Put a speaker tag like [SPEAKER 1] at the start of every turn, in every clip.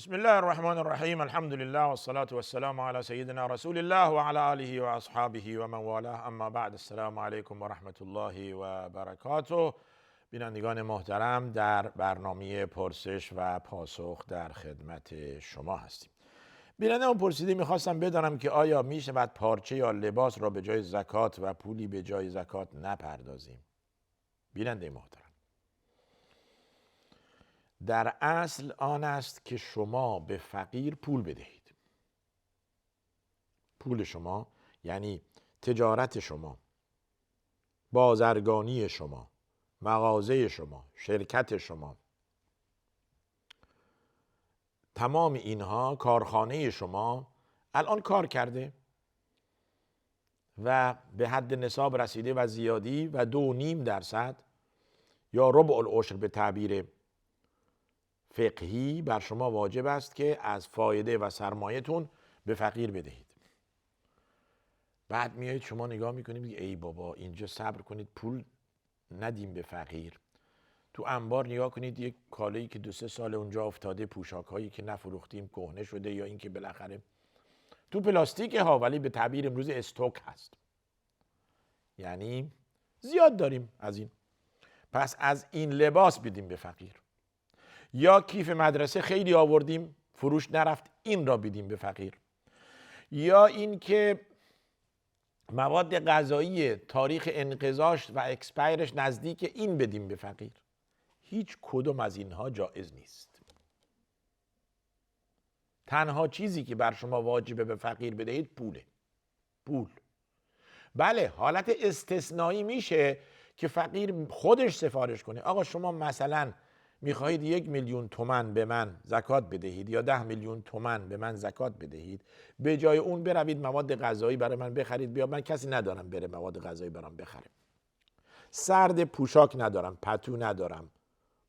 [SPEAKER 1] بسم الله الرحمن الرحیم. الحمد لله والصلاة والسلام على سیدنا رسول الله وعلى آله واصحابه ومن والاه. اما بعد، السلام علیکم و رحمت الله و برکاته. بینندگان محترم، در برنامه پرسش و پاسخ در خدمت شما هستیم. بیننده اون پرسیده، میخواستم بدانم که آیا میشود پارچه یا لباس را به جای زکات و پولی به جای زکات نپردازیم؟ بیننده محترم، در اصل آن است که شما به فقیر پول بدهید. پول شما یعنی تجارت شما، بازرگانی شما، مغازه شما، شرکت شما، تمام اینها، کارخانه شما الان کار کرده و به حد نصاب رسیده و زیادی و 2.5% یا ربع العشر به تعبیر فقهی بر شما واجب است که از فایده و سرمایه‌تون به فقیر بدهید. بعد میایید شما نگاه میکنید میگید ای بابا، اینجا صبر کنید پول ندیم به فقیر. تو انبار نگاه کنید یک کالایی که 2-3 سال اونجا افتاده، پوشاک هایی که نفروختیم کهنه شده یا اینکه بالاخره تو پلاستیک ها، ولی به تعبیر امروز استوک هست، یعنی زیاد داریم از این. پس از این لباس بدیم به فقیر. یا کیف مدرسه خیلی آوردیم فروش نرفت، این را بدیم به فقیر. یا اینکه مواد غذایی تاریخ انقضاش و اکسپایرش نزدیک، این بدیم به فقیر. هیچ کدوم از اینها جایز نیست. تنها چیزی که بر شما واجبه به فقیر بدهید پوله. پول. بله، حالت استثنایی میشه که فقیر خودش سفارش کنه. آقا شما مثلا میخواهید 1,000,000 تومان به من زکات بدهید یا 10 میلیون تومان به من زکات بدهید، به جای اون بروید مواد غذایی برای من بخرید. بیا، من کسی ندارم بره مواد غذایی برام بخره، سرد پوشاک ندارم، پتو ندارم،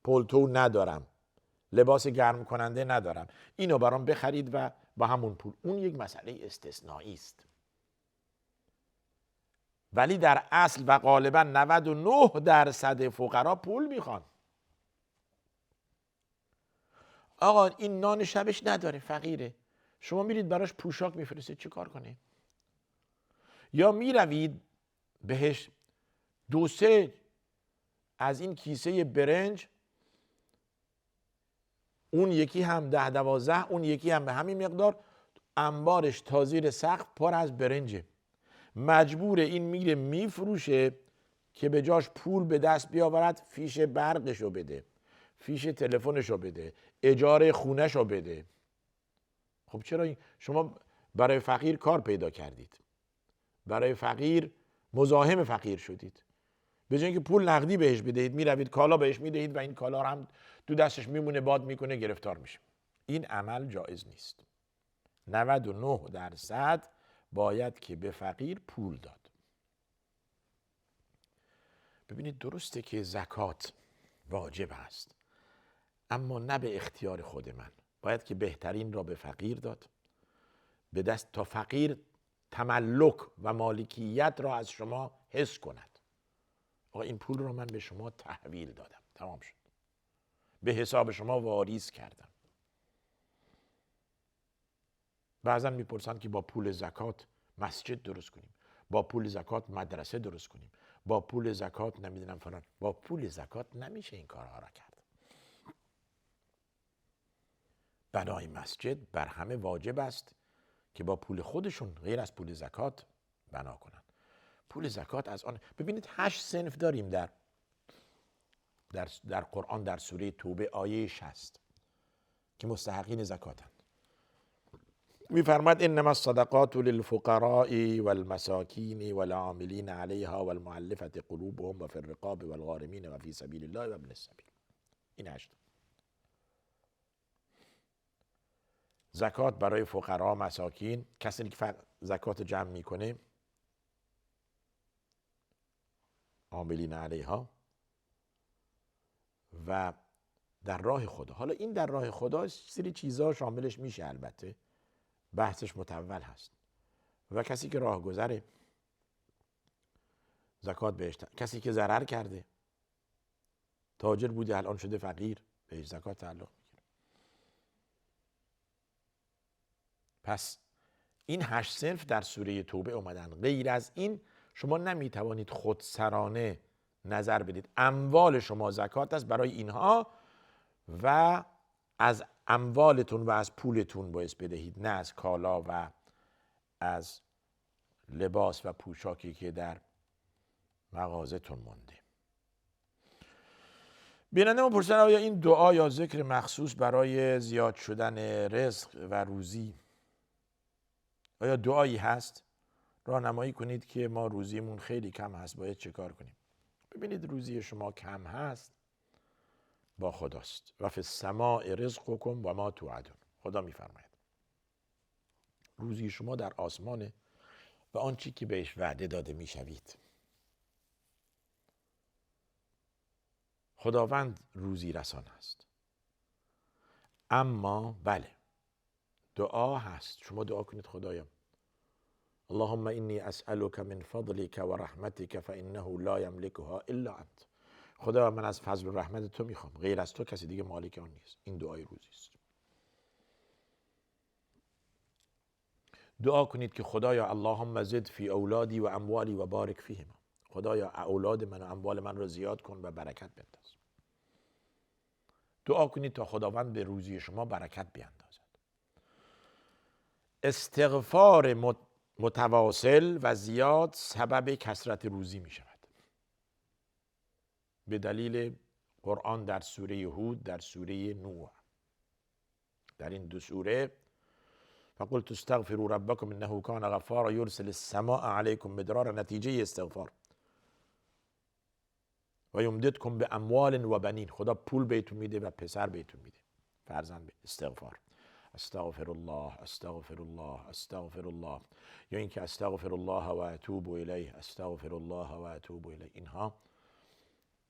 [SPEAKER 1] پلتو ندارم، لباس گرم کننده ندارم، اینو برام بخرید و با همون پول. اون یک مسئله استثنایی است، ولی در اصل و غالبا 99% فقرا پول میخوان. آقا این نان شبش نداره، فقیره، شما میرید براش پوشاک میفرستید، چه کار کنه؟ یا میروید بهش 2-3 از این کیسه برنج، اون یکی هم 10-12، اون یکی هم به همین مقدار، انبارش تا زیر سقف پر از برنجه. مجبور این میره میفروشه که به جاش پول به دست بیاورد، فیش برقشو بده، فیش تلفنشو بده، اجاره خونهشو بده. خب چرا شما برای فقیر کار پیدا کردید، برای فقیر مزاحم فقیر شدید؟ به جای اینکه پول نقدی بهش بدهید، میروید کالا بهش میدهید و این کالا هم تو دستش میمونه، باد میکنه، گرفتار میشه. این عمل جایز نیست. 99% باید که به فقیر پول داد. ببینید، درسته که زکات واجب است، اما نه به اختیار خود من. باید که بهترین را به فقیر داد، به دست تا فقیر تملک و مالکیت را از شما حس کند. آقا این پول را من به شما تحویل دادم، تمام شد، به حساب شما واریز کردم. بعضا میپرسند که با پول زکات مسجد درست کنیم، با پول زکات مدرسه درست کنیم، با پول زکات نمیدونم فلان. با پول زکات نمیشه این کارها را کرد. بنای مسجد بر همه واجب است که با پول خودشون غیر از پول زکات بنا کنن. پول زکات از آن، ببینید 8 صنف داریم در قرآن، در سوره توبه آیه 60 که مستحقین زکاتند. میفرماد انما الصدقات للفقراء والمساکین والعاملین علیها والمؤلفة قلوبهم وفی الرقاب والغارمین وفی سبیل الله و ابن السبیل. این 8. زکات برای فقرا، مساکین، کسی که زکات جمع میکنه، عاملین علیها، و در راه خدا. حالا این در راه خدا سری چیزها شاملش میشه، البته بحثش متول هست. و کسی که راه گذره زکات بهش، کسی که ضرر کرده، تاجر بوده الان شده فقیر، بهش زکات تعلق میگیره. پس این 8 صنف در سوره توبه اومدن. غیر از این شما نمیتوانید خودسرانه نظر بدید. اموال شما زکات است برای اینها و از اموالتون و از پولتون باعث بدهید، نه از کالا و از لباس و پوشاکی که در مغازتون مونده. بیننده ما پرسیدن آیا این دعا یا ذکر مخصوص برای زیاد شدن رزق و روزی آیا دعایی هست؟ راهنمایی کنید که ما روزیمون خیلی کم هست، باید چه کار کنیم؟ ببینید روزی شما کم هست با خداست. و فی السماء رزقکم و ما توعدون. خدا میفرماید روزی شما در آسمانه و آن چی که بهش وعده داده میشوید. خداوند روزی رسان است. اما بله دعا هست. شما دعا کنید خدایا اللهم اینی اسألک من فضلک و رحمتک فانه لا یملکها الا انت. خدا من از فضل و رحمت تو میخوام، غیر از تو کسی دیگه مالک آن نیست. این دعای روزی است. دعا کنید که خدایا اللهم زد فی اولادی و اموالی و بارک فیهما. خدایا اولاد من و اموال من رو زیاد کن و برکت بنداز. دعا کنید تا خداوند به روزی شما برکت بیندازد. استغفار متواصل و زیاد سبب کثرت روزی می شود. به دلیل قرآن در سوره هود، در سوره نوح. در این دو سوره فقلت استغفروا ربکم انه کان غفارا یرسل السماء علیکم مدرارا، نتیجه استغفار. و یمددکم به اموال و بنین. خدا پول بهتون میده و پسر بهتون میده، فرزند به استغفار. استغفر الله استغفر الله استغفر الله، یا اینکه استغفر الله و اتوب الیه استغفر الله و اتوب الیه. اینها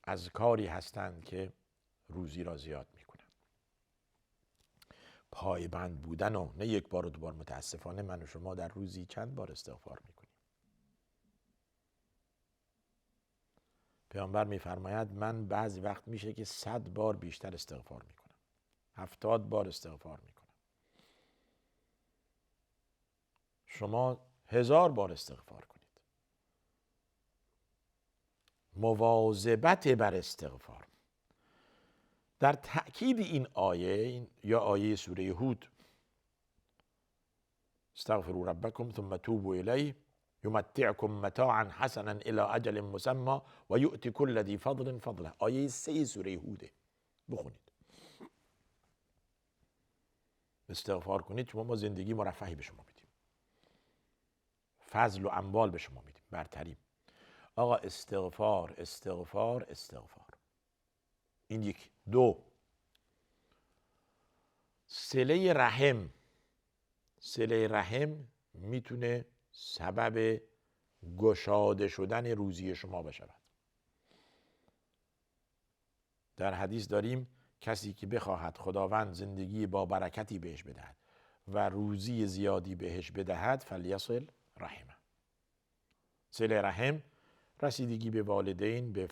[SPEAKER 1] اذکاری هستند که روزی را زیاد میکنن. پایبند بودن و نه یک بار و دو بار. متاسفانه من و شما در روزی چند بار استغفار میکنیم. پیامبر میفرماید من بعضی وقت میشه که 100 بار بیشتر استغفار میکنم، 70 بار استغفار میکنم. شما 1000 بار استغفار کنید. مواظبت بر استغفار. در تأکید این آیه یا آیه سوره هود استغفروا ربکم ثم توبوا الیه یمتعکم متاعا حسنا الی اجل مسمى و یؤتی کل ذی فضل فضله. آیه 3 سوره هوده. بخونید. استغفار کنید شما، ما زندگی مرفهی به شما میدیم، فضل و اموال به شما میدیم، برتری. آقا استغفار استغفار استغفار. این یک. دو، صله رحم. صله رحم میتونه سبب گشاده شدن روزی شما بشود. در حدیث داریم کسی که بخواهد خداوند زندگی با برکتی بهش بدهد و روزی زیادی بهش بدهد فلیصل رحمه. صله رحم رسیدگی به والدین، به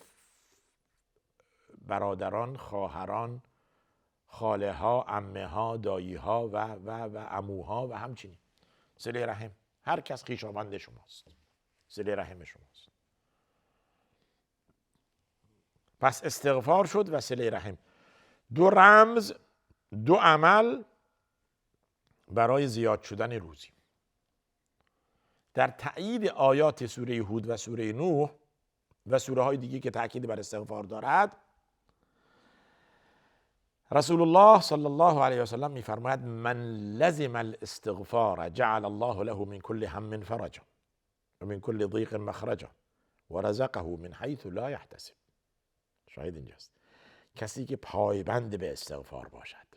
[SPEAKER 1] برادران، خواهران، خاله ها، عمه ها، دایی ها و عموها و همچنین. صله رحم. هر کس خویشاوند شماست، صله رحم شماست. پس استغفار شد و صله رحم. دو رمز، دو عمل برای زیاد شدن روزی. در تأیید آیات سوره هود و سوره نوح و سوره های دیگه که تأکید بر استغفار دارد، رسول الله صلی الله علیه و سلم میفرماید من لزم الاستغفار جعل الله له من كل هم فرجا و من كل ضیق مخرجا و رزقه من حیث لا یحتسب. شاید اینجاست. کسی که پایبند به استغفار باشد.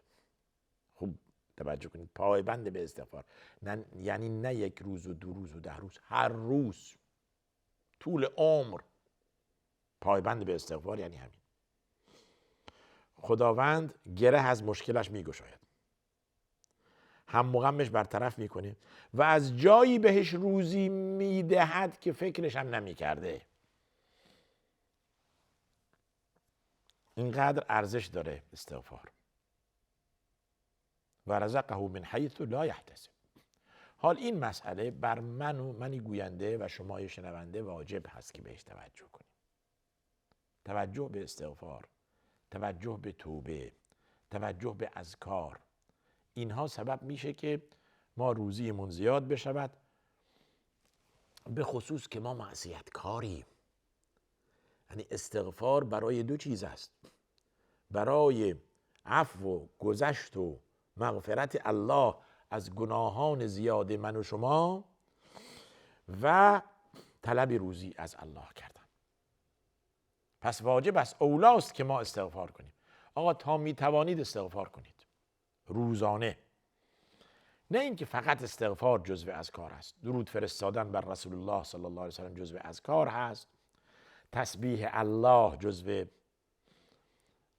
[SPEAKER 1] خوب توجه کنید، پایبند به استغفار نه، یعنی نه یک روز و 2 روز و 10 روز، هر روز طول عمر پایبند به استغفار. یعنی همین. خداوند گره از مشکلش میگشاید، هم و غمش برطرف میکنه و از جایی بهش روزی میدهد که فکرش هم نمیکرده. اینقدر ارزش داره استغفار. و رزقه من حیث لا یحتسب. حال این مسئله بر منی گوینده و شمای شنونده واجب هست که بهش توجه کنیم. توجه به استغفار، توجه به توبه، توجه به اذکار، اینها سبب میشه که ما روزیمون زیاد بشود، به خصوص که ما معصیت کاریم. یعنی استغفار برای دو چیز است: برای عفو و گذشت و مغفرت الله از گناهان زیاد من و شما و طلب روزی از الله کردن. پس واجب است، اولاست که ما استغفار کنیم. آقا تا میتوانید استغفار کنید روزانه. نه اینکه فقط استغفار جزو اذکار است. درود فرستادن بر رسول الله صلی الله علیه و سلم جزو اذکار هست. تسبیح الله جزو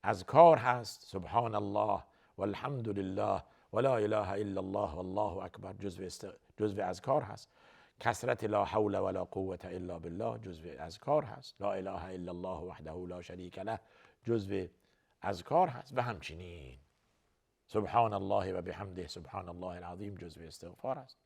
[SPEAKER 1] اذکار هست. سبحان الله والحمد لله ولا اله الا الله والله اکبر جزو اذکار هست. کثرت لا حول ولا قوة الا بالله جزو اذکار هست. لا اله الا الله وحده لا شریک له جزو اذکار هست. و همچنین سبحان الله و بحمده سبحان الله العظیم جزو استغفار است.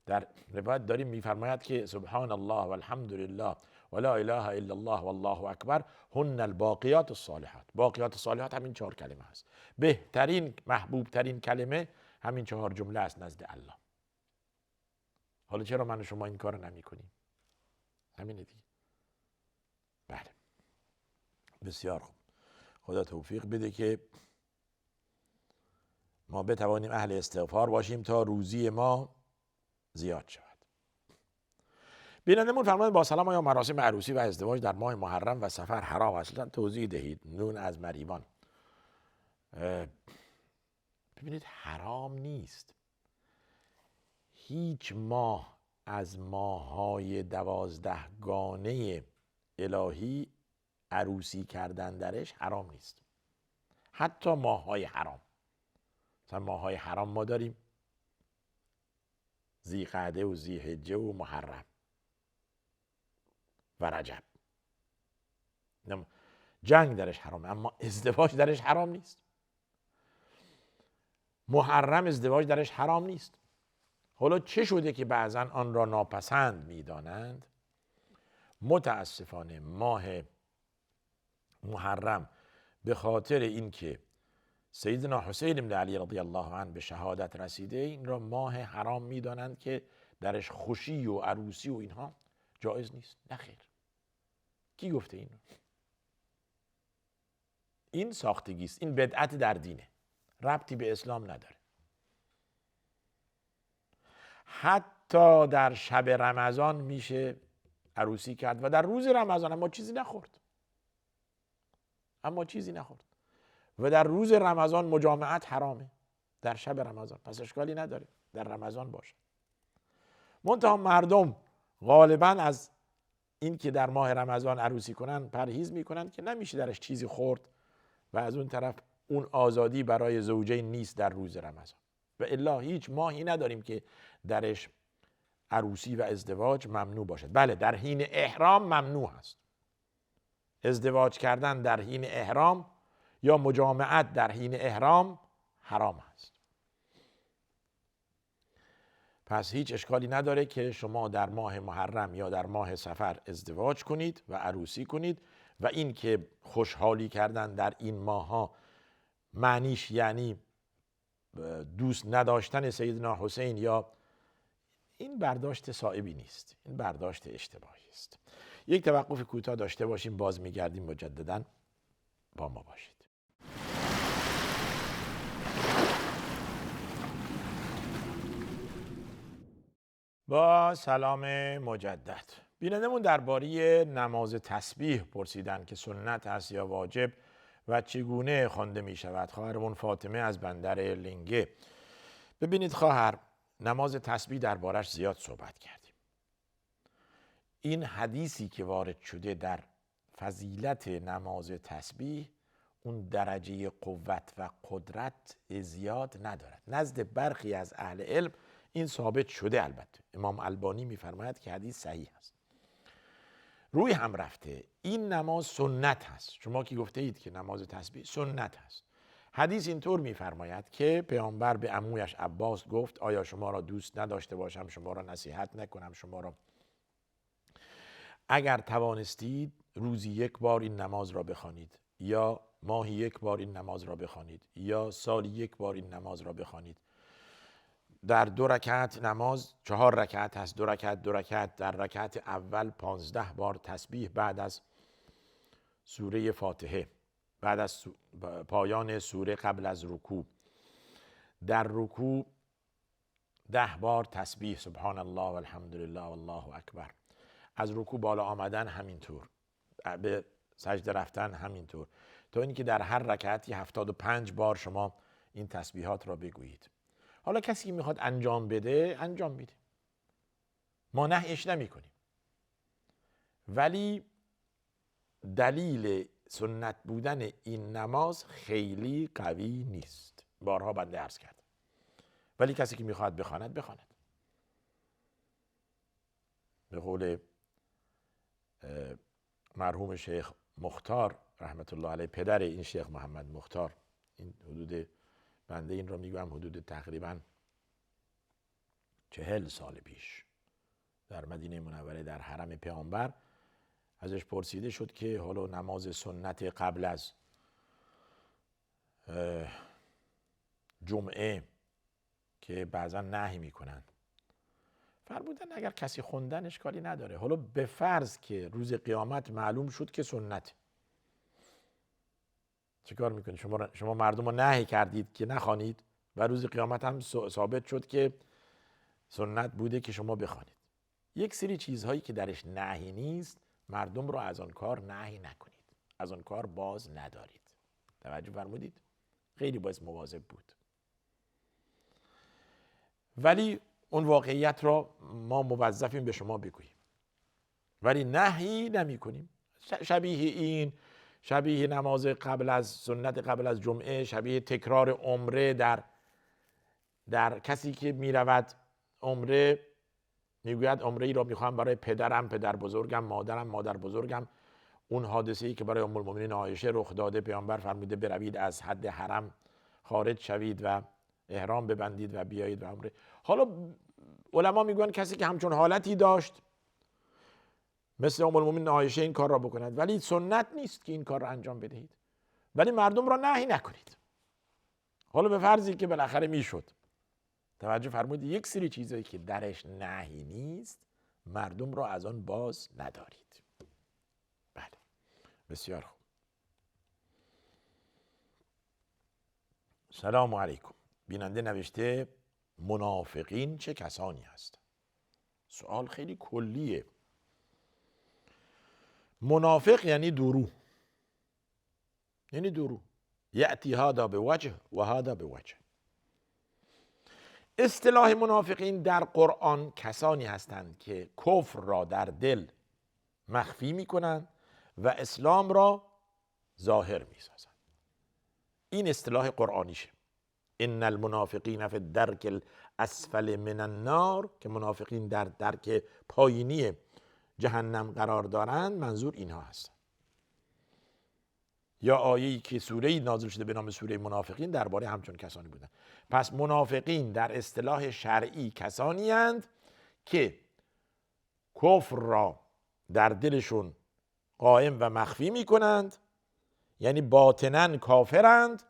[SPEAKER 1] در روایت داریم میفرماید که سبحان الله والحمد لله ولا اله الا الله والله اکبر هن الباقیات الصالحات. باقیات الصالحات همین 4 کلمه است. بهترین، محبوب ترین کلمه همین 4 جمله است نزد الله. حالا چرا من و شما این کار نمی کنیم؟ همینه دیگه. بله، بسیار خوب. خدا توفیق بده که ما بتوانیم اهل استغفار باشیم تا روزی ما زیاد شود. بینندمون فرمودند با سلام آیا مراسم عروسی و ازدواج در ماه محرم و صفر حرام است؟ توضیح دهید. نون از مریوان. ببینید، حرام نیست. هیچ ماه از ماه‌های 12 گانه الهی عروسی کردن درش حرام نیست. حتی ماه‌های حرام. مثلا ماه‌های حرام ما داریم: ذی‌قعده و ذی‌حجه و محرم و رجب. جنگ درش حرامه، اما ازدواج درش حرام نیست. محرم ازدواج درش حرام نیست. حالا چه شده که بعضا آن را ناپسند می‌دانند؟ متاسفانه ماه محرم به خاطر اینکه سیدنا حسین بن علی رضی الله عنه به شهادت رسیده، این را ماه حرام می‌دانند که درش خوشی و عروسی و اینها جایز نیست. نخیر. کی گفته اینو؟ این ساختگی است. این بدعت در دینه. ربطی به اسلام نداره. حتی در شب رمضان میشه عروسی کرد و در روز رمضان اما چیزی نخورد. و در روز رمضان مجامعت حرامه، در شب رمضان. پس اشکالی نداره در رمضان باشه. منتها مردم غالبا از این که در ماه رمضان عروسی کنن پرهیز میکنن که نمیشه درش چیزی خورد و از اون طرف اون آزادی برای زوجین نیست در روز رمضان. و الا هیچ ماهی نداریم که درش عروسی و ازدواج ممنوع باشد. بله، در حین احرام ممنوع است. ازدواج کردن در حین احرام یا مجامعت در حین احرام حرام است. پس هیچ اشکالی نداره که شما در ماه محرم یا در ماه صفر ازدواج کنید و عروسی کنید و این که خوشحالی کردن در این ماه‌ها معنیش یعنی دوست نداشتن سیدنا حسین یا این برداشت صائبی نیست. این برداشت اشتباهی است. یک توقف کوتاه داشته باشیم، باز میگردیم مجدداً. با ما باشید. با سلام مجدد. بینندمون درباره نماز تسبیح پرسیدن که سنت است یا واجب و چگونه خوانده می شود. خواهرمون فاطمه از بندر لنگه. ببینید خواهر، نماز تسبیح دربارش زیاد صحبت کردیم. این حدیثی که وارد شده در فضیلت نماز تسبیح اون درجه قوت و قدرت زیاد ندارد. نزد برخی از اهل علم این ثابت شده. البته امام البانی میفرماید که حدیث صحیح است. روی هم رفته این نماز سنت هست. شما که گفته اید که نماز تسبیح سنت هست، حدیث اینطور میفرماید که پیامبر به عمویش عباس گفت آیا شما را دوست نداشته باشم، شما را نصیحت نکنم، شما را اگر توانستید روزی یک بار این نماز را بخوانید یا ماهی یک بار این نماز را بخوانید یا سالی یک بار این نماز را بخوانید. در 2 رکعت نماز 4 رکعت هست، 2 رکعت. در رکعت اول 15 بار تسبیح بعد از سوره فاتحه، بعد از پایان سوره قبل از رکوع. در رکوع 10 بار تسبیح سبحان الله و الحمدلله و الله اکبر. از رکوع بالا آمدن همینطور، به سجده رفتن همینطور، تا اینکه در هر رکعتی 75 بار شما این تسبیحات را بگویید. حالا کسی که میخواد انجام بده انجام میده، ما نهیش نمی کنیم، ولی دلیل سنت بودن این نماز خیلی قوی نیست. بارها بنده عرض کردم، ولی کسی که میخواد بخواند. به قول مرحوم شیخ مختار رحمت الله علیه، پدر این شیخ محمد مختار، این حدود بنده این را میگویم حدود تقریبا 40 سال پیش در مدینه منوره در حرم پیامبر ازش پرسیده شد که حالا نماز سنت قبل از جمعه که بعضا نهی میکنن، فرمودن اگر کسی خوندن اشکالی نداره. حالا به فرض که روز قیامت معلوم شد که سنت، چه کار میکنید؟ شما مردم رو نهی کردید که نخوانید و روز قیامت هم ثابت شد که سنت بوده که شما بخوانید. یک سری چیزهایی که درش نهی نیست، مردم رو از آن کار نهی نکنید، از آن کار باز ندارید. توجه فرمودید؟ خیلی باید مواظب بود. ولی اون واقعیت را ما موظفیم به شما بگوییم، ولی نهی نمی کنیم. شبیه این، شبیه نماز قبل از سنت قبل از جمعه، شبیه تکرار عمره در کسی که می رود عمره میگوید عمره ای را میخوام برای پدرم، پدر بزرگم، مادرم، مادر بزرگم. اون حادثه ای که برای ام المؤمنین عایشه رخ داده، پیامبر فرموده بروید از حد حرم خارج شوید و احرام ببندید و بیایید و عمره. حالا علما میگوین کسی که همچون حالتی داشت مثل ام المؤمنین عایشه این کار را بکند، ولی سنت نیست که این کار را انجام بدهید، ولی مردم را نهی نکنید. حالا به فرضی که بالاخره میشد، توجه فرمودید، یک سری چیزایی که درش نهی نیست مردم را از آن باز ندارید. بله، بسیار خوب. سلام علیکم. بیننده نوشته منافقین چه کسانی هستند؟ سوال خیلی کلیه. منافق یعنی دورو، یأتی هذا بوجه و هذا بوجه. اصطلاح منافقین در قرآن کسانی هستند که کفر را در دل مخفی می کنند و اسلام را ظاهر می سازند. این اصطلاح قرآنیشه. ان المنافقین فی الدرک الاسفل من النار، که منافقین در درک پایینی جهنم قرار دارند، منظور اینها هستند. یا آیه‌ای که سوره‌ای نازل شده به نام سوره منافقین درباره همچون کسانی بودند. پس منافقین در اصطلاح شرعی کسانی اند که کفر را در دلشون قائم و مخفی می کنند، یعنی باطناً کافرند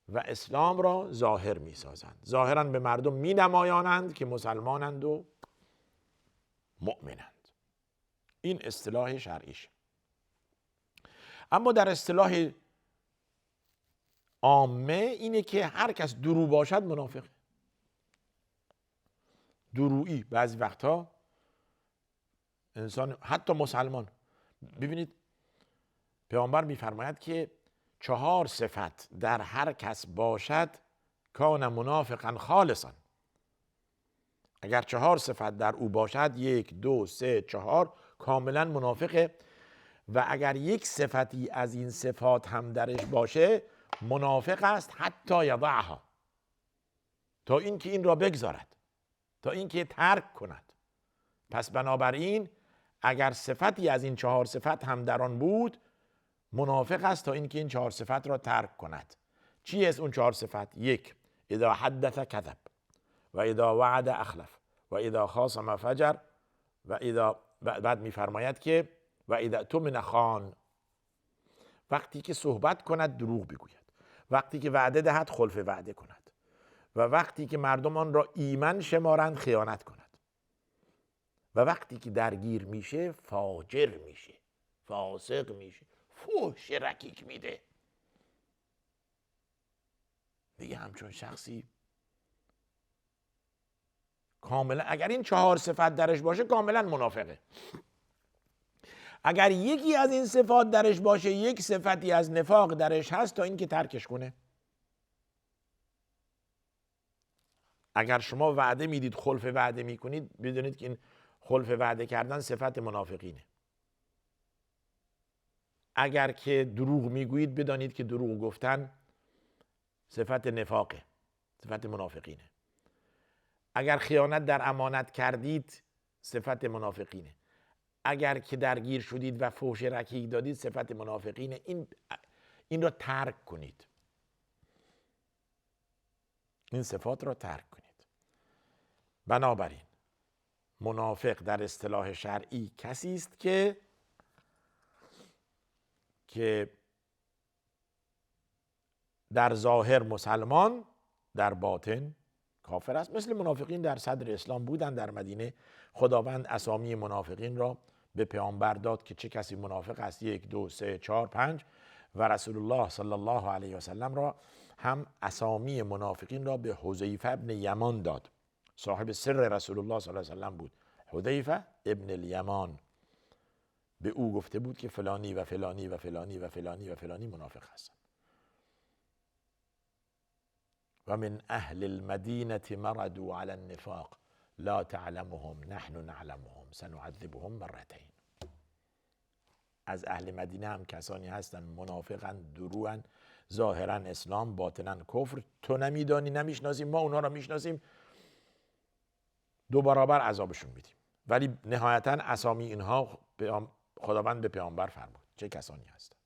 [SPEAKER 1] و اسلام را ظاهر می سازند. ظاهراً به مردم می نمایانند که مسلمانند و مؤمنند. این اصطلاح شرعیشه. اما در اصطلاح عامه اینه که هر کس درو باشد منافقه. درویی بعضی وقتا انسان، حتی مسلمان، ببینید پیامبر میفرماید که 4 صفت در هر کس باشد کان منافقا خالصا. اگر 4 صفت در او باشد، 1 2 3 4 کاملا منافقه. و اگر یک صفتی از این صفات هم درش باشه منافق است، حتی یضعها، تا اینکه این را بگذارد، تا اینکه ترک کند. پس بنابراین اگر صفتی از این 4 صفت هم در آن بود منافق است تا اینکه این 4 صفت را ترک کند. چی است اون 4 صفت؟ 1 اذا حدث کذب و اذا وعد اخلف و اذا خاصم فجر و اذا، بعد میفرماید که و اذا اؤتمن خان، وقتی که صحبت کند دروغ بگوید، وقتی که وعده دهد خلف وعده کند و وقتی که مردم آن را ایمن شمارند خیانت کند و وقتی که درگیر میشه فاجر میشه، فاسق میشه، فحش رکیک میده. دیگه همچون شخصی کاملا، اگر این 4 صفت درش باشه کاملا منافقه. اگر یکی از این صفات درش باشه، یک صفتی از نفاق درش هست، تا این که ترکش کنه. اگر شما وعده میدید خلف وعده میکنید، بدونید که این خلف وعده کردن صفت منافقینه. اگر که دروغ میگویید بدانید که دروغ گفتن صفت نفاقه، صفت منافقینه. اگر خیانت در امانت کردید صفت منافقینه. اگر که درگیر شدید و فحش رکیک دادید صفت منافقینه. این را ترک کنید، این صفات را ترک کنید. بنابراین منافق در اصطلاح شرعی کسی است که در ظاهر مسلمان، در باطن کافر است. مثل منافقین در صدر اسلام بودن در مدینه. خداوند اسامی منافقین را به پیامبر داد که چه کسی منافق است، 1 2 3 4 5 و رسول الله صلی الله علیه و سلم را هم اسامی منافقین را به حذیفه ابن یمان داد. صاحب سر رسول الله صلی الله علیه و سلم بود، حذیفه ابن الیمان. به او گفته بود که فلانی و فلانی و فلانی و فلانی و فلانی منافق هستند. و من اهل المدینه مردوا علی النفاق لا تعلمهم نحن نعلمهم سنعذبهم مرتين. از اهل مدینه هم کسانی هستن منافقن، دروغن، ظاهرا اسلام باطنا کفر. تو نمیدانی، نمیشناسیم، ما اونا را میشناسیم، 2 برابر عذابشون میدیم. ولی نهایتا اسامی اینها خداوند به پیامبر فرمود چه کسانی هستند.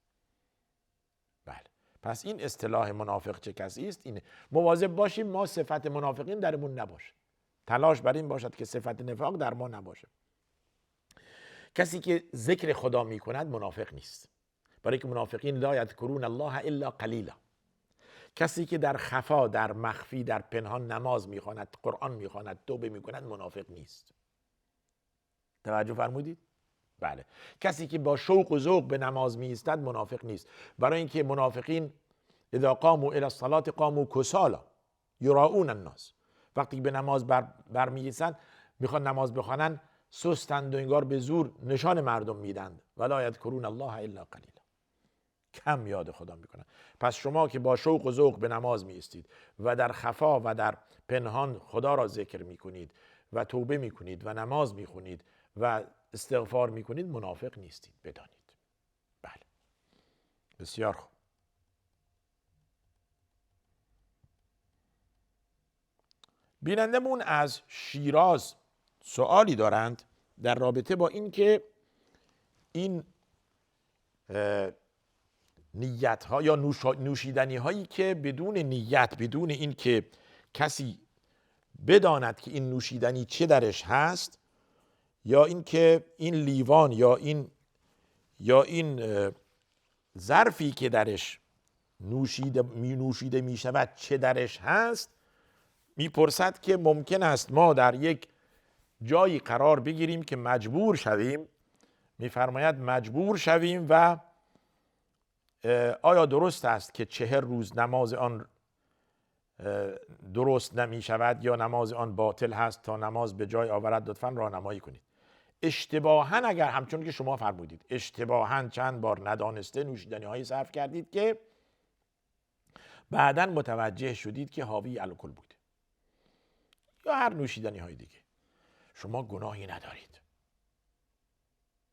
[SPEAKER 1] بله، پس این اصطلاح منافق چه کسی است اینه. مواظب باشیم ما صفت منافقین درمون نباشه. تلاش بر این باشد که صفت نفاق در ما نباشه. کسی که ذکر خدا میکند منافق نیست، برای که منافقین لا یذکرون الله الا قلیلا. کسی که در خفا، در مخفی، در پنهان نماز میخواند، قرآن میخواند، توبه میکند منافق نیست. توجه فرمودید؟ بله. کسی که با شوق و ذوق به نماز میایستد منافق نیست، برای اینکه منافقین اذا قاموا الی الصلاة قاموا کسالا یراؤون الناس. وقتی به نماز برمیایستند، میخوان نماز بخوانند، سستند و انگار به زور نشان مردم میدند. ولا یذکرون الله الا قلیلا، کم یاد خدا میکنند. پس شما که با شوق و ذوق به نماز میایستید و در خفا و در پنهان خدا را ذکر میکنید و توبه میکنید و نماز میخونید و استغفار میکنید، منافق نیستید، بدانید. بله، بسیار خوب. بینندمون از شیراز سوالی دارند در رابطه با این که این نیت ها یا نوشیدنی هایی که بدون نیت، بدون این که کسی بداند که این نوشیدنی چه درش هست، یا این که این لیوان یا این ظرفی که درش نوشیده می شود چه درش هست، میپرسد که ممکن است ما در یک جایی قرار بگیریم که مجبور شویم. میفرماید مجبور شویم و آیا درست است که 40 روز نماز آن درست نمی شود یا نماز آن باطل هست؟ تا نماز به جای آورد لطفاً راهنمایی کنید. اشتباهاً، اگر همچون که شما فرمودید اشتباهاً چند بار ندانسته نوشیدنی هایی صرف کردید که بعداً متوجه شدید که حاوی الکل بوده یا هر نوشیدنی های دیگه، شما گناهی ندارید.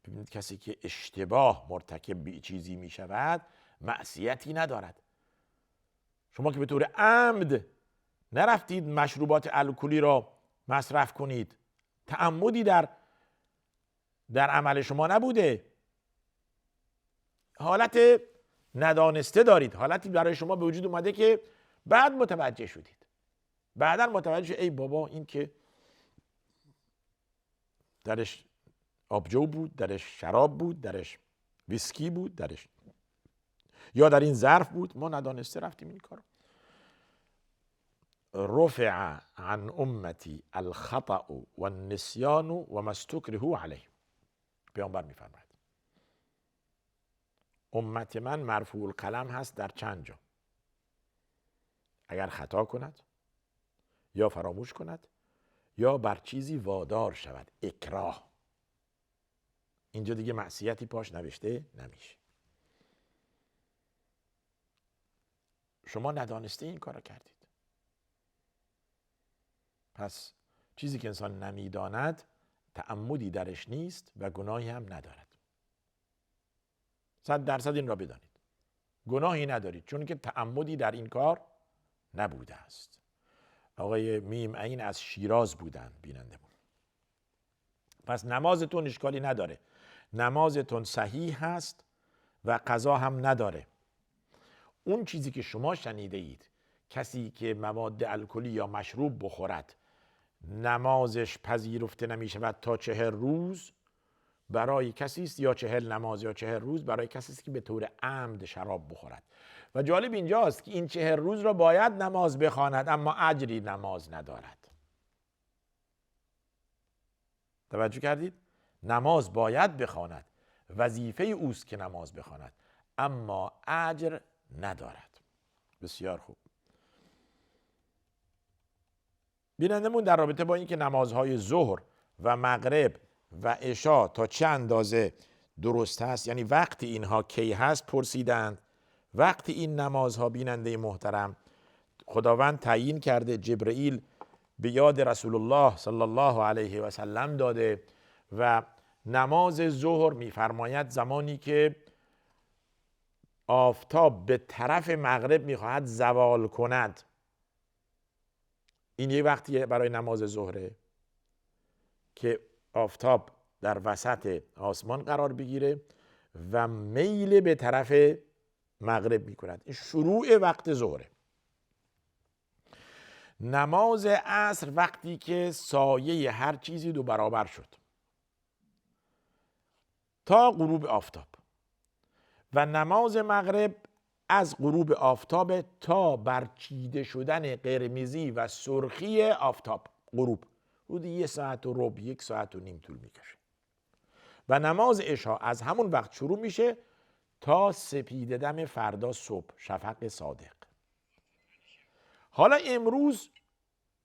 [SPEAKER 1] ببینید کسی که اشتباه مرتکب به چیزی می شود معصیتی ندارد. شما که به طور عمد نرفتید مشروبات الکلی را مصرف کنید، تعمدی در عمل شما نبوده، حالت ندانسته دارید، حالتی برای شما به وجود اومده که بعد متوجه شدید. بعدا متوجه شدید ای بابا این که درش آبجو بود، درش شراب بود، درش ویسکی بود، درش یا در این ظرف بود، ما ندانسته رفتیم این کارو. رفع عن امتی الخطأ و النسیان و ما استکرهوا علیه. پیامبر میفرماید امت من مرفوع القلم هست در چند جا: اگر خطا کند، یا فراموش کند، یا بر چیزی وادار شود، اکراه. اینجا دیگه معصیتی پاش نوشته نمیشه. شما ندانسته این کارو کردید. پس چیزی که انسان نمیداند تعمدی درش نیست و گناهی هم ندارد. 100% این را بدانید، گناهی ندارید، چون که تعمدی در این کار نبوده است. آقای میم عین از شیراز بودن بینندمون. پس نمازتون اشکالی نداره، نمازتون صحیح هست و قضا هم نداره. اون چیزی که شما شنیده اید کسی که مواد الکلی یا مشروب بخورد نمازش پذیرفته نمی شود تا 40 روز، برای کسی است، یا 40 نماز یا 40 روز برای کسی است که به طور عمد شراب بخورد. و جالب اینجاست که این 40 روز را باید نماز بخواند اما اجری نماز ندارد. توجه کردید؟ نماز باید بخواند، وظیفه اوست که نماز بخواند، اما اجر ندارد. بسیار خوب. بینندمون در رابطه با اینکه نمازهای ظهر و مغرب و عشا تا چه اندازه درست هست، یعنی وقت اینها کی هست، پرسیدند. وقت این نمازها بیننده محترم خداوند تعیین کرده، جبرئیل به یاد رسول الله صلی الله علیه و سلم داده و نماز ظهر میفرماید زمانی که آفتاب به طرف مغرب میخواهد زوال کند. این یه وقتیه برای نماز ظهره که آفتاب در وسط آسمان قرار بگیره و میل به طرف مغرب میکند. این شروع وقت ظهره. نماز عصر وقتی که سایه هر چیزی 2 برابر شد تا غروب آفتاب، و نماز مغرب از غروب آفتاب تا برچیده شدن قرمزی و سرخی آفتاب غروب، حدود 1 ساعت و ربع 1 ساعت و نیم طول میکشه. و نماز عشا از همون وقت شروع میشه تا سپیده دم فردا صبح، شفق صادق. حالا امروز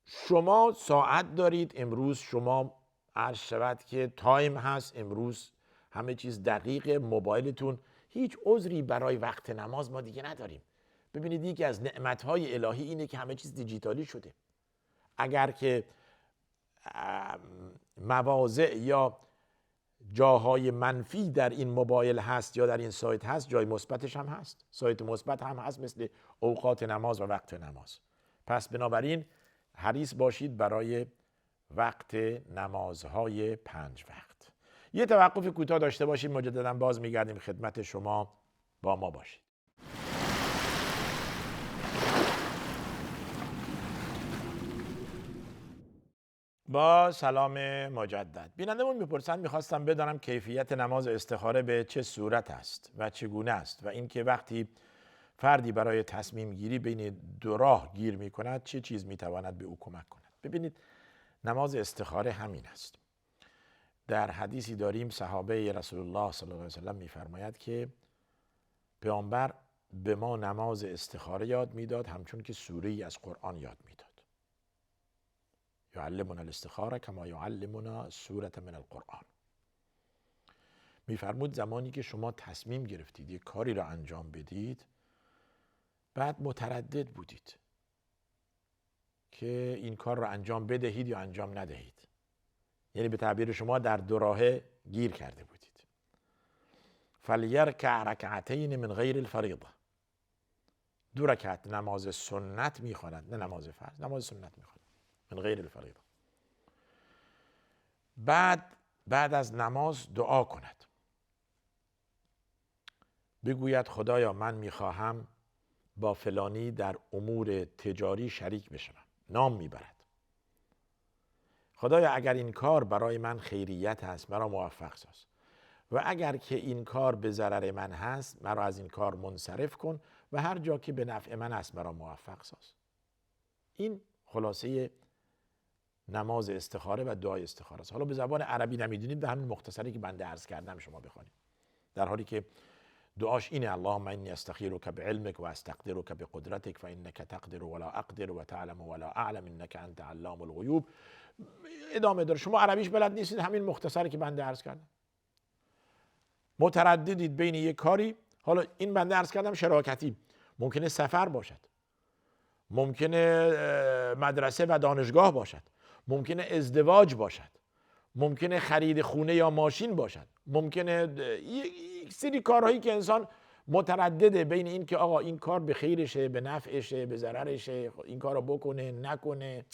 [SPEAKER 1] شما ساعت دارید، امروز شما عرض شود که تایم هست، امروز همه چیز دقیق، موبایلتون، هیچ عذری برای وقت نماز ما دیگه نداریم. ببینید یکی از نعمتهای الهی اینه که همه چیز دیجیتالی شده. اگر که مواضع یا جاهای منفی در این موبایل هست یا در این سایت هست، جای مثبتش هم هست، سایت مثبت هم هست، مثل اوقات نماز و وقت نماز. پس بنابراین حریص باشید برای وقت نمازهای 5 وقت. یه توقف کوتاه داشته باشید، مجددا باز میگردیم خدمت شما، با ما باشید. با سلام مجدد. بینندمون میپرسن، میخواستم بدانم کیفیت نماز استخاره به چه صورت است و چگونه است، و اینکه وقتی فردی برای تصمیم گیری بین 2 راه گیر میکند چه چیز میتواند به او کمک کند. ببینید نماز استخاره همین است. در حدیثی داریم صحابه رسول الله صلی الله علیه و سلم میفرماید که پیامبر به ما نماز استخاره یاد میداد همچون که سوره‌ای از قرآن یاد میداد. یعلمنا الاستخاره کما یعلمنا سوره من القرآن. میفرمود زمانی که شما تصمیم گرفتید یک کاری را انجام بدید، بعد متردد بودید که این کار را انجام بدهید یا انجام ندهید، یعنی به تعبیر شما در 2 راهه گیر کرده بودید. فلیرکع رکعتین من غیر الفریضه. 2 رکعت نماز سنت میخواند، نه نماز فرض، نماز سنت میخواند، من غیر الفریضه. بعد از نماز دعا کند. بگوید خدایا من میخواهم با فلانی در امور تجاری شریک بشم، نام میبرد. خدایا اگر این کار برای من خیریت هست مرا موفق ساز و اگر که این کار به ضرر من هست مرا از این کار منصرف کن و هر جا که به نفع من است مرا موفق ساز. این خلاصه نماز استخاره و دعای استخاره است. حالا به زبان عربی نمیدونید، به همین مختصری که بنده عرض کردم شما بخوانید، در حالی که دعاش اینه: اللهم انی استخیرک بعلمک و استقدرک بقدرتک فانک تقدر ولا اقدر و تعلم ولا اعلم انک انت علام الغیوب. ادامه داره. شما عربیش بلد نیستید، همین مختصری که بنده عرض کردم. مترددید بین یک کاری، حالا این بنده عرض کردم شراکتی، ممکنه سفر باشد، ممکنه مدرسه و دانشگاه باشد، ممکنه ازدواج باشد، ممکنه خرید خونه یا ماشین باشد، ممکنه یک سری کارهایی که انسان متردده بین این که آقا این کار به خیرشه، به نفعشه، به ضررشه، این کار رو بکنه نکنه،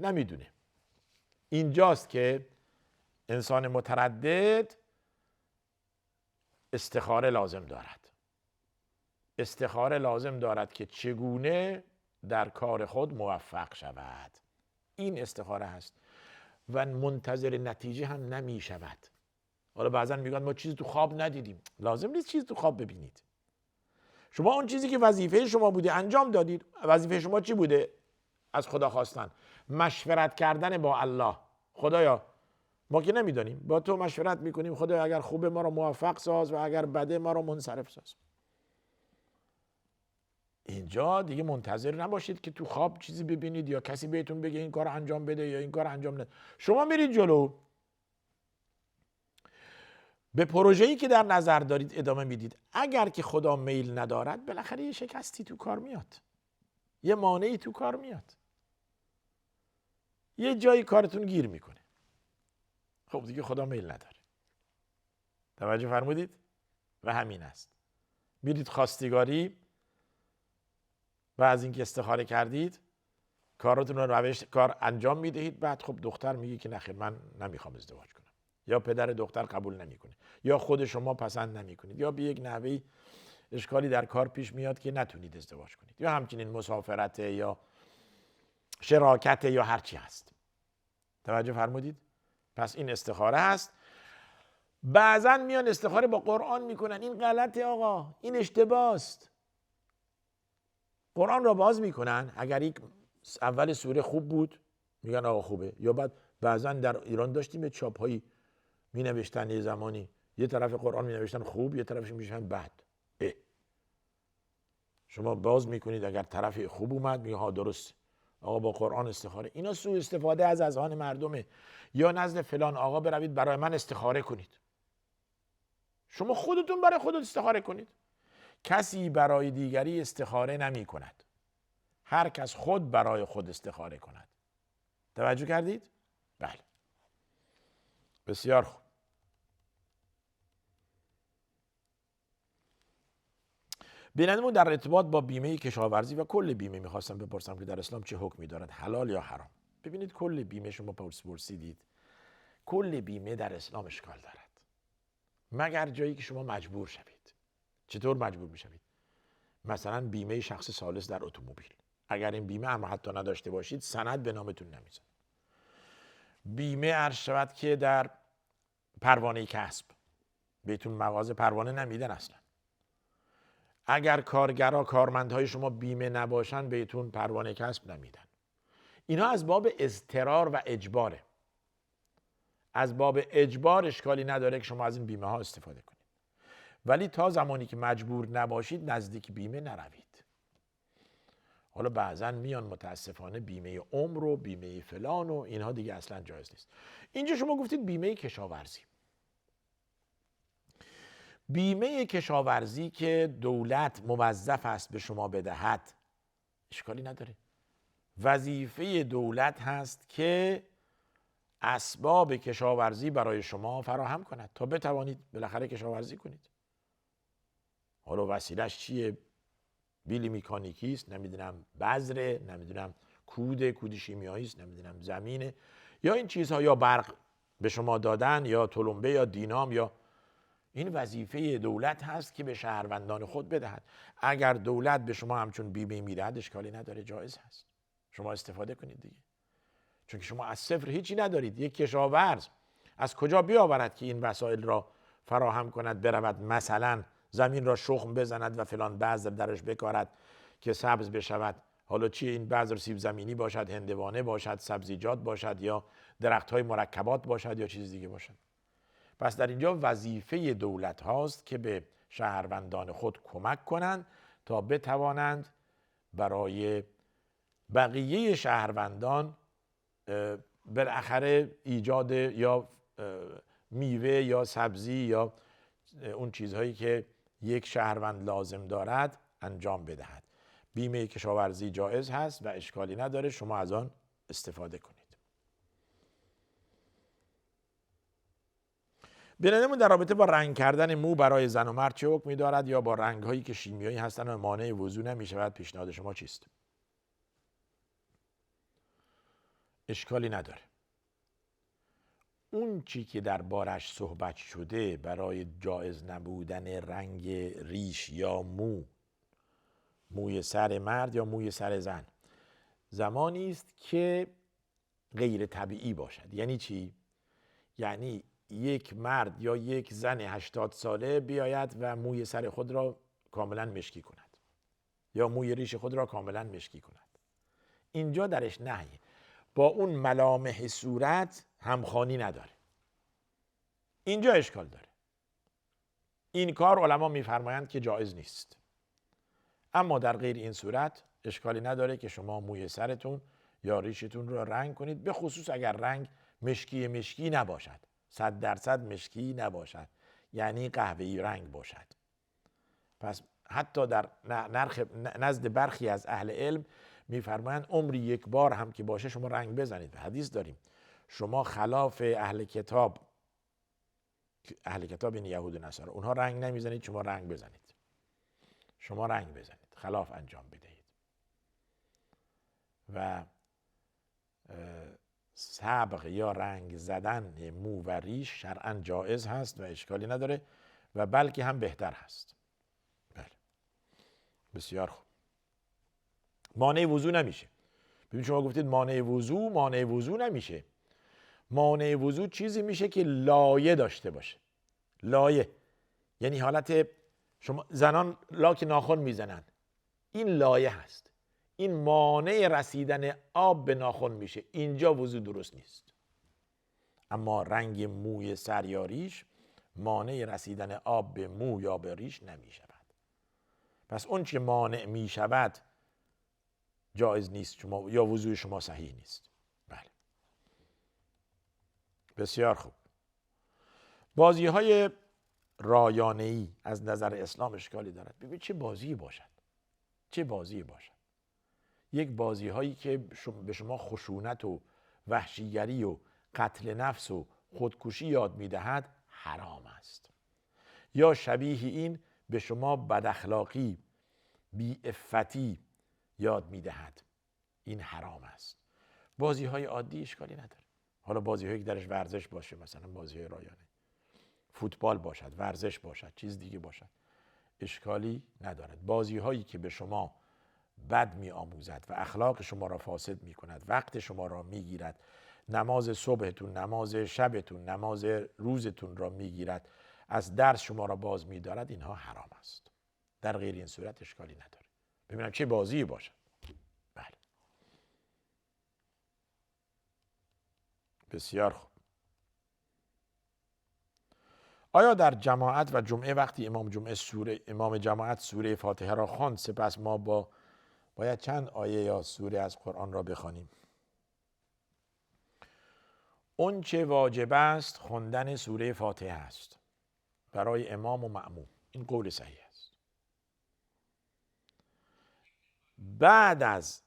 [SPEAKER 1] نمیدونه. اینجاست که انسان متردد استخاره لازم دارد. استخاره لازم دارد که چگونه در کار خود موفق شود. این استخاره هست و منتظر نتیجه هم نمی شود. حالا بعضا میگن ما چیزی تو خواب ندیدیم. لازم نیست چیزی تو خواب ببینید. شما اون چیزی که وظیفه شما بوده انجام دادید. وظیفه شما چی بوده؟ از خدا خواستن، مشورت کردن با الله. خدایا ما که نمیدانیم، با تو مشورت میکنیم، خدایا اگر خوبه ما رو موفق ساز و اگر بده ما رو منصرف ساز. اینجا دیگه منتظر نباشید که تو خواب چیزی ببینید یا کسی بهتون بگه این کار انجام بده یا این کار انجام نده. شما میرید جلو، به پروژه‌ای که در نظر دارید ادامه میدید. اگر که خدا میل ندارد بالاخره یه شکستی تو کار میاد، یه مانعی تو کار میاد، یه جایی کارتون گیر میکنه. خب دیگه خدا میل نداره. توجه فرمودید؟ و همین است. میرید خواستگاری و از اینکه استخاره کردید کارتون رو روش کار انجام میدهید، بعد خب دختر میگه که نخیر من نمیخوام ازدواج کنم، یا پدر دختر قبول نمیکنه، یا خود شما پسند نمیکنید، یا به یک نحوی اشکالی در کار پیش میاد که نتونید ازدواج کنید، یا همچنین مسافرت یا شراکت یا هر چی هست. توجه فرمودید؟ پس این استخاره هست. بعضن میان استخاره با قرآن میکنن. این غلطه آقا، این اشتباه است. قرآن را باز میکنن، اگر یک اول سوره خوب بود میگن آقا خوبه، یا بعد بعضن در ایران داشتیم چاپ هایی می نوشتن یه زمانی یه طرف قرآن می نوشتن خوب، یه طرفش می نوشتن بد. شما باز میکنید اگر طرف خوب اومد میگه ها درست، آقا با قرآن استخاره. اینا سوء استفاده از اذهان مردمه. یا نزد فلان آقا بروید برای من استخاره کنید. شما خودتون برای خودت استخاره کنید. کسی برای دیگری استخاره نمی کند. هر کس خود برای خود استخاره کند. توجه کردید؟ بله. بسیار خوب. بینندمون در ارتباط با بیمه کشاورزی و کل بیمه میخواستم بپرسم که در اسلام چه حکمی دارد، حلال یا حرام؟ ببینید کل بیمه، شما پرسیدید، کل بیمه در اسلام اشکال دارد مگر جایی که شما مجبور شوید. چطور مجبور میشوید؟ مثلا بیمه شخص ثالث در اتومبیل، اگر این بیمه هم حتی نداشته باشید سند به نامتون نمیزن. بیمه عرض شود که در پروانه کسب، بهتون مغازه پروانه نمیدن اصلا. اگر کارگرها کارمندهای شما بیمه نباشن بهتون پروانه کسب نمیدن. اینا از باب اضطرار و اجباره. از باب اجبار اشکالی نداره که شما از این بیمه ها استفاده کنید، ولی تا زمانی که مجبور نباشید نزدیک بیمه نروید. حالا بعضن میان متاسفانه بیمه عمر و بیمه فلان و اینها دیگه اصلا جایز نیست. اینجا شما گفتید بیمه کشاورزی. بیمه کشاورزی که دولت موظف است به شما بدهد اشکالی نداره. وظیفه دولت هست که اسباب کشاورزی برای شما فراهم کند تا بتوانید بالاخره کشاورزی کنید. حالا وسیلش چیه؟ بیل مکانیکی است، نمیدونم بذره، نمیدونم کود شیمیایی است، نمیدونم زمینه، یا این چیزها، یا برق به شما دادن، یا تلمبه، یا دینام، یا این وظیفه دولت هست که به شهروندان خود بدهد. اگر دولت به شما همچون بیمه میدهد اشکالی نداره، جایز هست، شما استفاده کنید دیگه. چون که شما از صفر هیچی ندارید. یک کشاورز از کجا بیاورد که این وسایل را فراهم کند، برود مثلا زمین را شخم بزند و فلان بذر درش بکارد که سبز بشود؟ حالا چی این بذر سیب زمینی باشد، هندوانه باشد، سبزیجات باشد، یا درخت‌های مرکبات باشد، یا چیز دیگه باشد. پس در اینجا وظیفه دولت هاست که به شهروندان خود کمک کنند تا بتوانند برای بقیه شهروندان بالاخره ایجاد یا میوه یا سبزی یا اون چیزهایی که یک شهروند لازم دارد انجام بدهد. بیمه کشاورزی جایز هست و اشکالی نداره، شما از آن استفاده کنید. بینندمون در رابطه با رنگ کردن مو برای زن و مرد چه حکمی دارد، یا با رنگ هایی که شیمیایی هستند و مانع وضو نمی شود، پیشنهاد شما چیست؟ اشکالی نداره. اون چی که در بارش صحبت شده برای جایز نبودن رنگ ریش یا موی سر مرد یا موی سر زن، زمانی است که غیر طبیعی باشد. یعنی چی؟ یعنی یک مرد یا یک زن 80 ساله بیاید و موی سر خود را کاملا مشکی کند یا موی ریش خود را کاملا مشکی کند. اینجا درش نهیه، با اون ملامح صورت همخوانی نداره. اینجا اشکال داره. این کار علما میفرمایند که جایز نیست. اما در غیر این صورت اشکالی نداره که شما موی سرتون یا ریشتون رو رنگ کنید، به خصوص اگر رنگ مشکی نباشد، 100% مشکی نباشد، یعنی قهوه‌ای رنگ باشد. پس حتی در نزد برخی از اهل علم میفرمایند عمری یک بار هم که باشه شما رنگ بزنید. حدیث داریم شما خلاف اهل کتاب این یهود و نصارا، اونها رنگ نمیزنید، شما رنگ بزنید. شما رنگ بزنید، خلاف انجام بدهید. و صبغ یا رنگ زدن مو و ریش شرعاً جایز هست و اشکالی نداره و بلکه هم بهتر هست. بله، بسیار خوب. مانع وضو نمیشه. ببین شما گفتید مانع وضو نمیشه. مانع وضو چیزی میشه که لایه داشته باشه. لایه یعنی حالت شما زنان لاک ناخن میزنن، این لایه هست، این مانع رسیدن آب به ناخن میشه، اینجا وضو درست نیست. اما رنگ موی سر یا ریش مانع رسیدن آب به مو یا به ریش نمیشود. پس اون چه مانع میشود جایز نیست شما، یا وضوء شما صحیح نیست. بله، بسیار خوب. بازی های رایانه‌ای از نظر اسلام اشکالی دارد. ببین چه بازی باشد، چه بازی باشد. یک بازی هایی که به شما خشونت و وحشیگری و قتل نفس و خودکشی یاد میدهد حرام است. یا شبیه این به شما بداخلاقی، بی‌عفتی یاد میدهد، این حرام است. بازی های عادی اشکالی نداره. حالا بازی هایی که درش ورزش باشه، مثلا بازی های رایانه، فوتبال باشد، ورزش باشد، چیز دیگه باشد، اشکالی ندارد. بازی هایی که به شما بد می آموزد و اخلاق شما را فاسد می کند، وقت شما را می گیرد، نماز صبحتون، نماز شبتون، نماز روزتون را می گیرد، از درس شما را باز می دارد، اینها حرام است. در غیر این صورت اشکالی نداره. ببینم چه بازی باشد. بله، بسیار خوب. آیا در جماعت و جمعه وقتی امام جماعت سوره فاتحه را خواند، سپس ما باید چند آیه یا سوره از قرآن را بخوانیم؟ اون چه واجب است خواندن سوره فاتحه است برای امام و مأموم. این قول صحیح است. بعد از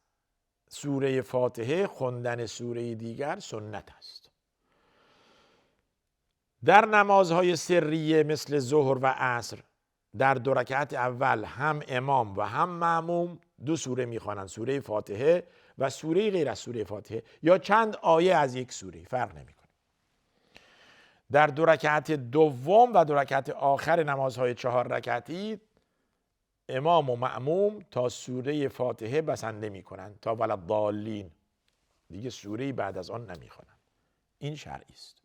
[SPEAKER 1] سوره فاتحه خواندن سوره دیگر سنت است. در نمازهای سریه مثل ظهر و عصر در 2 رکعت اول هم امام و هم مأموم 2 سوره میخوانند، سوره فاتحه و سوره غیر از سوره فاتحه یا چند آیه از یک سوره، فرق نمیکنه. در 2 رکعت دوم و 2 رکعت آخر نمازهای 4 رکعتی امام و مأموم تا سوره فاتحه بسنده میکنند، تا ولضالین، دیگه سوره بعد از آن نمیخوانند. این شرعی است.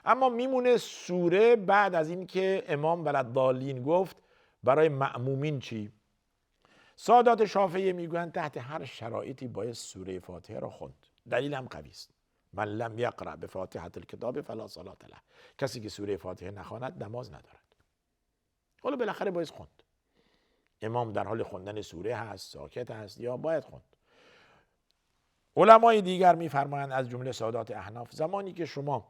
[SPEAKER 1] اما میمونه سوره بعد از این که امام ولضالین گفت برای مأمومین چی؟ سادات شافعی میگویند تحت هر شرایطی باید سوره فاتحه را خوند. دلیل هم قوی است. من لم یقرأ بفاتحه الکتاب فلا صلاة له. کسی که سوره فاتحه نخواند نماز ندارد. حالا بالاخره باید خوند. امام در حال خوندن سوره هست، ساکت هست، یا باید خوند. علمای دیگر میفرمایند از جمله سادات احناف زمانی که شما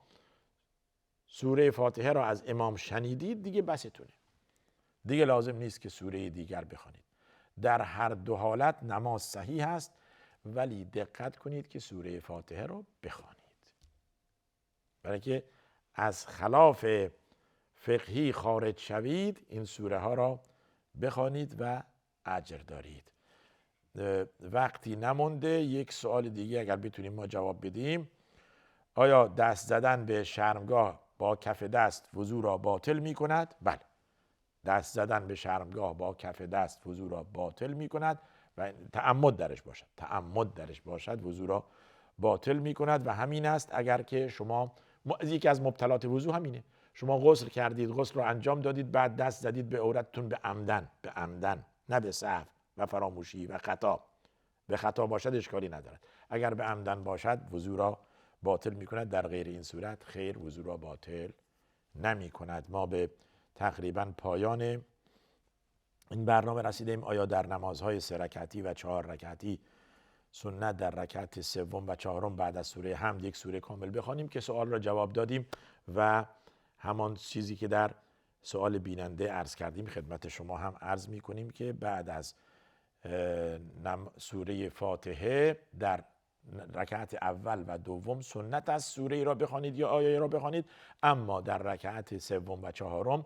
[SPEAKER 1] سوره فاتحه را از امام شنیدید دیگه بستونه. دیگه لازم نیست که سوره دیگر بخوانید. در هر دو حالت نماز صحیح است، ولی دقت کنید که سوره فاتحه را بخوانید. برای که از خلاف فقهی خارج شوید این سوره ها را بخوانید و اجر دارید. وقتی نمونده یک سوال دیگه اگر بتونیم ما جواب بدیم، آیا دست زدن به شرمگاه با کف دست وضو را باطل می کند؟ بله، دست زدن به شرمگاه با کف دست وضو را باطل می کند و تعمد درش باشد وضو را باطل می کند. و همین است اگر که شما، یکی از مبطلات وضو همینه، شما غسل کردید، غسل را انجام دادید، بعد دست زدید به عورتتون به عمدن، نه به سهو و فراموشی و خطا. به خطا باشد اشکالی ندارد، اگر به عمدن باشد وضو را باطل می کند. در غیر این صورت خیر، وضو را باطل نمی کند. ما به تقریبا پایان این برنامه رسیدیم. آیا در نمازهای 3 رکعتی و 4 رکعتی سنت در رکعت سوم و چهارم بعد از سوره حمد یک سوره کامل بخوانیم؟ که سوال را جواب دادیم و همان چیزی که در سوال بیننده عرض کردیم خدمت شما هم عرض می کنیم که بعد از سوره فاتحه در رکعت اول و دوم سنت از سوره را بخوانید یا آیه را بخوانید، اما در رکعت سوم و چهارم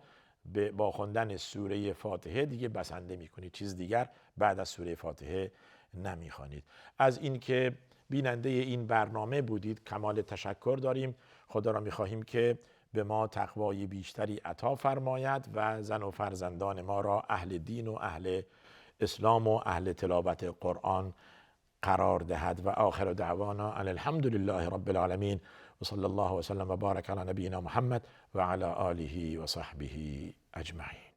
[SPEAKER 1] با خواندن سوره فاتحه دیگه بسنده میکنید، چیز دیگر بعد از سوره فاتحه نمیخوانید. از اینکه بیننده این برنامه بودید کمال تشکر داریم. خدا را میخواهیم که به ما تقوای بیشتری عطا فرماید و زن و فرزندان ما را اهل دین و اهل اسلام و اهل تلاوت قرآن قرار دهد. و آخر دعوانا ان الحمد لله رب العالمین و صلی الله و سلم و بارک علی نبینا محمد و علی آله و صحبه اجمعین.